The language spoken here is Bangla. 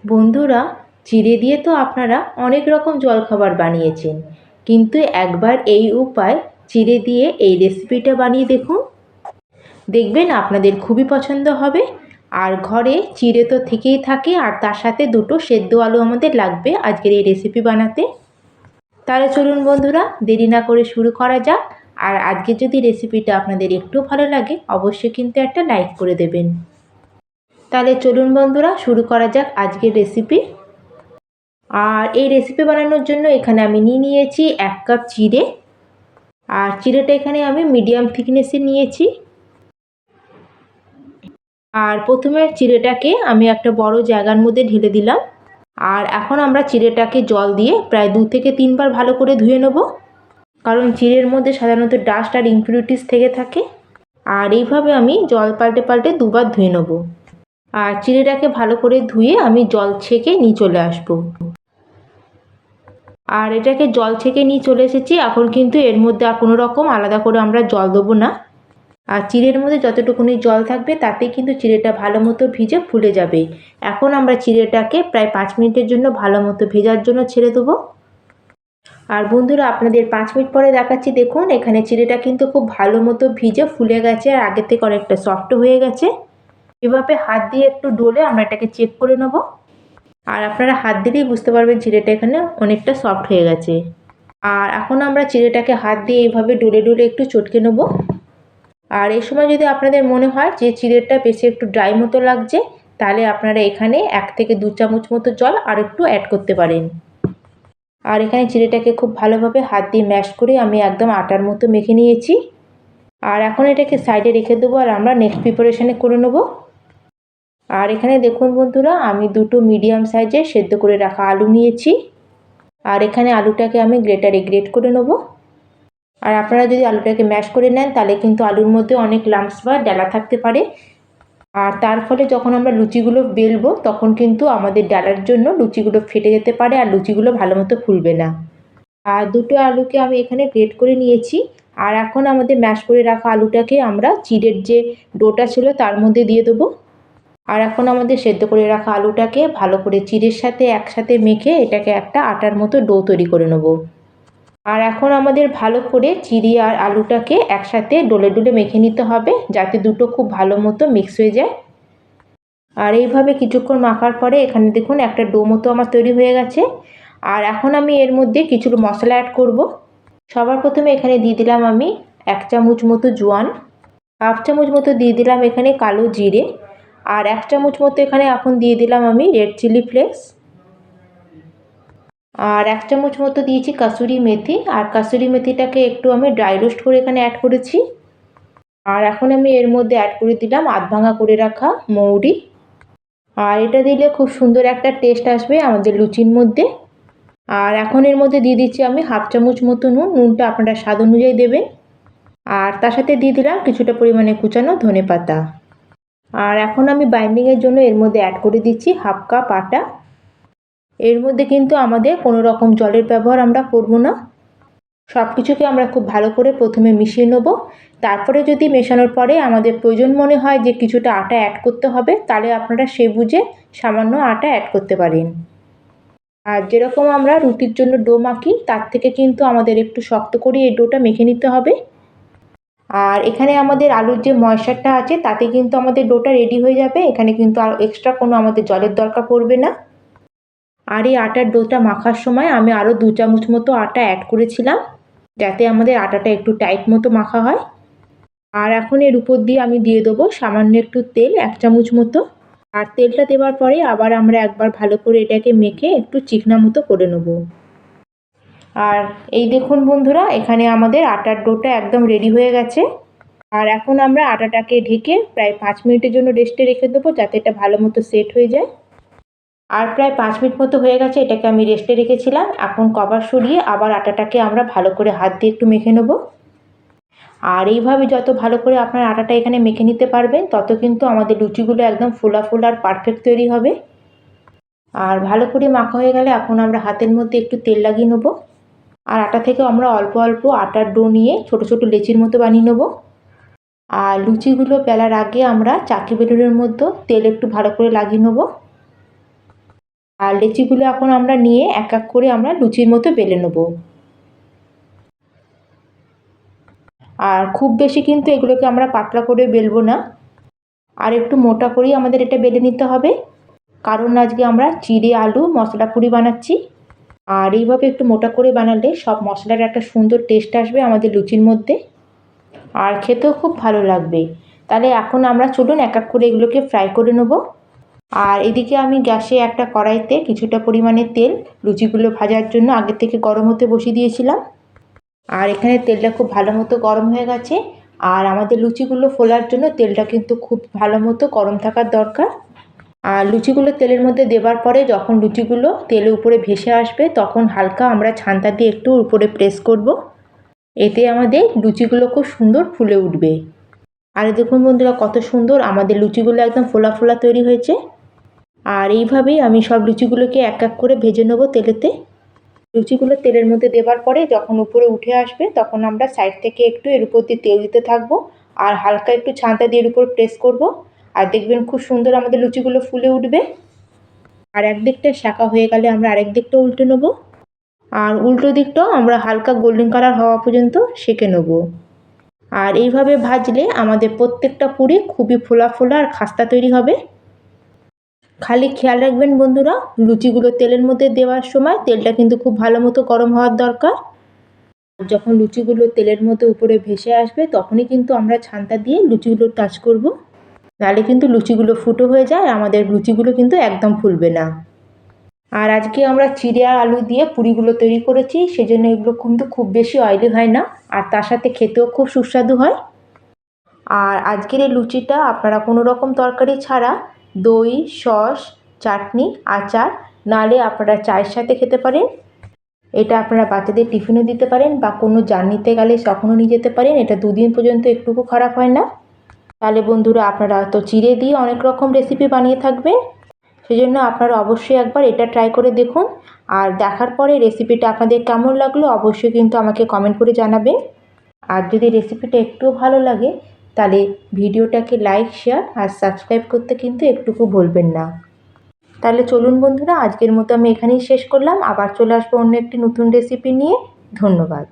বন্ধুরা, চিড়ে দিয়ে তো আপনারা অনেক রকম জলখাবার বানিয়েছেন, কিন্তু একবার এই উপায় চিড়ে দিয়ে এই রেসিপিটা বানিয়ে দেখুন। দেখবেন আপনাদের খুবই পছন্দ হবে। আর ঘরে চিড়ে তো থেকেই থাকে, আর তার সাথে দুটো সেদ্ধ আলু আমাদের লাগবে আজকের এই রেসিপি বানাতে। তাহলে চলুন বন্ধুরা, দেরি না করে শুরু করা যাক। আর আজকে যদি রেসিপিটা আপনাদের একটু ভালো লাগে, অবশ্যই কিন্তু একটা লাইক করে দেবেন। তাহলে চলুন বন্ধুরা, শুরু করা যাক আজকের রেসিপি। আর এই রেসিপি বানানোর জন্য এখানে আমি নিয়েছি 1 কাপ চিড়ে। আর চিড়েটা এখানে আমি মিডিয়াম থিকনেসের নিয়েছি। আর প্রথমে চিড়েটাকে আমি একটা বড় জায়গার মধ্যে ঢেলে দিলাম। আর এখন আমরা চিড়েটাকে জল দিয়ে প্রায় 2 থেকে 3 বার ভালো করে ধুয়ে নেব, কারণ চিড়ের মধ্যে সাধারণত ডাস্ট আর ইমপিউরিটিস থেকে থাকে। আর এইভাবে আমি জল পাল্টে পাল্টে 2 বার ধুয়ে নেব। আর চিড়েটাকে ভালো করে ধুয়ে আমি জল ছেঁকে নিয়ে চলে আসবো। আর এটাকে জল ছেঁকে নিয়ে চলে এসেছি। এখন কিন্তু এর মধ্যে আর কোনো রকম আলাদা করে আমরা জল দেবো না। আর চিড়ের মধ্যে যতটুকুনি জল থাকবে তাতে কিন্তু চিড়েটা ভালো মতো ভিজে ফুলে যাবে। এখন আমরা চিড়েটাকে প্রায় 5 মিনিটের জন্য ভালো মতো ভেজার জন্য ছেড়ে দেবো। আর বন্ধুরা, আপনাদের 5 মিনিট পরে দেখাচ্ছি। দেখুন, এখানে চিড়েটা কিন্তু খুব ভালো মতো ভিজে ফুলে গেছে, আর আগের থেকে অনেকটা সফট হয়ে গেছে। এভাবে হাত দিয়ে একটু ডলে আমরা এটাকে চেক করে নেব। আর আপনারা হাত দিলেই বুঝতে পারবেন চিড়েটা এখানে অনেকটা সফট হয়ে গেছে। আর এখন আমরা চিড়েটাকে হাত দিয়ে এইভাবে ডলে ডলে একটু চটকে নেব। আর এই সময় যদি আপনাদের মনে হয় যে চিড়েটা বেশি একটু ড্রাই মতো লাগছে, তাহলে আপনারা এখানে 1 থেকে 2 চামচ মতো জল আর একটু অ্যাড করতে পারেন। আর এখানে চিড়েটাকে খুব ভালোভাবে হাত দিয়ে ম্যাশ করে আমি একদম আটার মতো মেখে নিয়েছি। আর এখন এটাকে সাইডে রেখে দেবো, আর আমরা নেক্সট প্রিপারেশানে করে নেব। আর এখানে দেখুন বন্ধুরা, আমি দুটো মিডিয়াম সাইজের সেদ্ধ করে রাখা আলু নিয়েছি। আর এখানে আলুটাকে আমি গ্রেটারে গ্রেট করে নেব। আর আপনারা যদি আলুটাকে ম্যাশ করে নেন, তাহলে কিন্তু আলুর মধ্যে অনেক লাম্পস বা ডালা থাকতে পারে। আর তার ফলে যখন আমরা লুচিগুলো বেলবো, তখন কিন্তু আমাদের ডালার জন্য লুচিগুলো ফেটে যেতে পারে, আর লুচিগুলো ভালো মতো ফুলবে না। আর দুটো আলুকে আমি এখানে গ্রেট করে নিয়েছি। আর এখন আমাদের ম্যাশ করে রাখা আলুটাকে আমরা চিড়ের যে ডোটা ছিল তার মধ্যে দিয়ে দেবো। আর এখন আমাদের সেদ্ধ করে রাখা আলুটাকে ভালো করে চিড়ের সাথে একসাথে মেখে এটাকে একটা আটার মতো ডো তৈরি করে নেব। আর এখন আমাদের ভালো করে চিড়ে আর আলুটাকে একসাথে ডলে ডলে মেখে নিতে হবে, যাতে দুটো খুব ভালো মতো মিক্স হয়ে যায়। আর এইভাবে কিছুক্ষণ মাখার পরে এখানে দেখুন একটা ডো মতো আমার তৈরি হয়ে গেছে। আর এখন আমি এর মধ্যে কিছু মশলা অ্যাড করব। সবার প্রথমে এখানে দিয়ে দিলাম আমি 1 চামচ মতো জোয়ান, 1/2 চামচ মতো দিয়ে দিলাম এখানে কালো জিরে, আর 1 চামচ মতো এখানে এখন দিয়ে দিলাম আমি রেড চিলি ফ্লেক্স, আর 1 চামচ মতো দিয়েছি কাসুরি মেথি। আর কাসুরি মেথিটাকে একটু আমি ড্রাই রোস্ট করে এখানে অ্যাড করেছি। আর এখন আমি এর মধ্যে অ্যাড করে দিলাম আধ ভাঙা করে রাখা মৌরি। আর এটা দিলে খুব সুন্দর একটা টেস্ট আসবে আমাদের লুচির মধ্যে। আর এখন এর মধ্যে দিয়ে দিচ্ছি আমি 1/2 চামচ মতো নুন। নুনটা আপনারা স্বাদ অনুযায়ী দেবেন। আর তার সাথে দিয়ে দিলাম কিছুটা পরিমাণে কুচানো ধনেপাতা। আর এখন আমি বাইন্ডিংয়ের জন্য এর মধ্যে অ্যাড করে দিচ্ছি 1/2 কাপ আটা। এর মধ্যে কিন্তু আমাদের কোনো রকম জলের ব্যবহার আমরা করব না। সব কিছুকে আমরা খুব ভালো করে প্রথমে মিশিয়ে নেব। তারপরে যদি মেশানোর পরে আমাদের প্রয়োজন মনে হয় যে কিছুটা আটা অ্যাড করতে হবে, তাহলে আপনারা সে বুঝে সামান্য আটা অ্যাড করতে পারেন। আর যেরকম আমরা রুটির জন্য ডো মাখি, তার থেকে কিন্তু আমাদের একটু শক্ত করে এই ডোটা মেখে নিতে হবে। আর এখানে আমাদের আলুর যে ময়েশ্চারটা আছে, তাতে কিন্তু আমাদের ডোটা রেডি হয়ে যাবে। এখানে কিন্তু আর এক্সট্রা কোনো আমাদের জলের দরকার পড়বে না। আর এই আটার ডোটা মাখার সময় আমি আরও 2 চামচ মতো আটা অ্যাড করেছিলাম, যাতে আমাদের আটাটা একটু টাইট মতো মাখা হয়। আর এখন এর উপর দিয়ে আমি দিয়ে দেবো সামান্য একটু তেল, 1 চামচ মতো। আর তেলটা দেওয়ার পরে আবার আমরা একবার ভালো করে এটাকে মেখে একটু চিকনা মতো করে নেব। আর এই দেখুন বন্ধুরা, এখানে আমাদের আটার ডোটা একদম রেডি হয়ে গেছে। আর এখন আমরা আটাটাকে ঢেকে প্রায় 5 মিনিটের জন্য রেস্টে রেখে দেবো, যাতে এটা ভালো মতো সেট হয়ে যায়। আর প্রায় 5 মিনিট মতো হয়ে গেছে, এটাকে আমি রেস্টে রেখেছিলাম। এখন কভার সরিয়ে আবার আটাটাকে আমরা ভালো করে হাত দিয়ে একটু মেখে নেব। আর এইভাবে যত ভালো করে আপনার আটাটা এখানে মেখে নিতে পারবেন, তত কিন্তু আমাদের লুচিগুলো একদম ফোলা ফোলা আর পারফেক্ট তৈরি হবে। আর ভালো করে মাখা হয়ে গেলে এখন আমরা হাতের মধ্যে একটু তেল লাগিয়ে নেব। আর আটা থেকে আমরা অল্প অল্প আটার ডো নিয়ে ছোট ছোট লেচির মতো বানিয়ে নেব। আর লুচিগুলো বেলার আগে আমরা চাকি বেলুনের মধ্যে তেল একটু ভালো করে লাগিয়ে নেব। আর লেচিগুলো এখন আমরা নিয়ে এক এক করে আমরা লুচির মতো বেলে নেব। আর খুব বেশি কিন্তু এগুলোকে আমরা পাতলা করে বেলবো না, আর একটু মোটা করেই আমাদের এটা বেলে নিতে হবে, কারণ আজকে আমরা চিড়ে আলু মশলা পুরি বানাচ্ছি। আর এইভাবে একটু মোটা করে বানালে সব মশলার একটা সুন্দর টেস্ট আসবে আমাদের লুচির মধ্যে, আর খেতেও খুব ভালো লাগবে। তাহলে এখন আমরা চলুন এক এক করে এগুলোকে ফ্রাই করে নেব। আর এদিকে আমি গ্যাসে একটা কড়াইতে কিছুটা পরিমাণে তেল লুচিগুলো ভাজার জন্য আগে থেকে গরম হতে বসিয়ে দিয়েছিলাম। আর এখানে তেলটা খুব ভালো মতো গরম হয়ে গেছে। আর আমাদের লুচিগুলো ফোলার জন্য তেলটা কিন্তু খুব ভালো মতো গরম থাকার দরকার। আর লুচিগুলো তেলের মধ্যে দেওয়ার পরে যখন লুচিগুলো তেলের উপরে ভেসে আসবে তখন হালকা আমরা ছান্তা দিয়ে একটু উপরে প্রেস করব, এতে আমাদের লুচিগুলো খুব সুন্দর ফুলে উঠবে। আর দেখুন বন্ধুরা কত সুন্দর আমাদের লুচিগুলো একদম ফোলা ফোলা তৈরি হয়েছে। আর এইভাবেই আমি সব লুচিগুলোকে এক এক করে ভেজে নেবো তেলেতে। লুচিগুলো তেলের মধ্যে দেওয়ার পরে যখন উপরে উঠে আসবে তখন আমরা সাইড থেকে একটু এর উপর দিয়ে তেল দিতে থাকবো, আর হালকা একটু ছান্তা দিয়ে এর উপর প্রেস করব, আর দেখবেন খুব সুন্দর আমাদের লুচিগুলো ফুলে উঠবে। আর একদিকটা শাঁকা হয়ে গেলে আমরা আরেক দিকটা উল্টে নেবো, আর উল্টো দিকটাও আমরা হালকা গোল্ডেন কালার হওয়া পর্যন্ত সেঁকে নেব। আর এইভাবে ভাজলে আমাদের প্রত্যেকটা পুরি খুবই ফোলা ফোলা আর খাস্তা তৈরি হবে। খালি খেয়াল রাখবেন বন্ধুরা, লুচিগুলো তেলের মধ্যে দেওয়ার সময় তেলটা কিন্তু খুব ভালো মতো গরম হওয়ার দরকার। যখন লুচিগুলো তেলের মধ্যে উপরে ভেসে আসবে তখনই কিন্তু আমরা ছান্তা দিয়ে লুচিগুলো টাচ করব, নাহলে কিন্তু লুচিগুলো ফুটো হয়ে যায় আর আমাদের লুচিগুলো কিন্তু একদম ফুলবে না। আর আজকে আমরা চিড়ে আর আলু দিয়ে পুরিগুলো তৈরি করেছি, সেজন্য এগুলো কিন্তু খুব বেশি অয়েলি হয় না, আর তার সাথে খেতেও খুব সুস্বাদু হয়। আর আজকের এই লুচিটা আপনারা কোনো রকম তরকারি ছাড়া দই, সস, চাটনি, আচার, নালে আপনারা চায়ের সাথে খেতে পারেন। এটা আপনারা বাচ্চাদের টিফিনও দিতে পারেন বা কোনো জার্নিতে গেলে তখনও নিয়ে যেতে পারেন। এটা দুদিন পর্যন্ত একটুকু খারাপ হয় না। তাহলে বন্ধুরা আপনারা তো চিড়ে দিয়ে অনেক রকম রেসিপি বানিয়ে থাকবেন, সেজন্য আপনারা অবশ্যই একবার এটা ট্রাই করে দেখুন। আর দেখার পরে রেসিপিটা আপনাদের কেমন লাগলো অবশ্যই কিন্তু আমাকে কমেন্ট করে জানাবেন। আর যদি রেসিপিটা একটুও ভালো লাগে তাহলে ভিডিওটাকে লাইক, শেয়ার আর সাবস্ক্রাইব করতে কিন্তু একটুকু ভুলবেন না। তাহলে চলুন বন্ধুরা, আজকের মতো আমি এখানেই শেষ করলাম। আবার চলে আসবো অন্য একটি নতুন রেসিপি নিয়ে। ধন্যবাদ।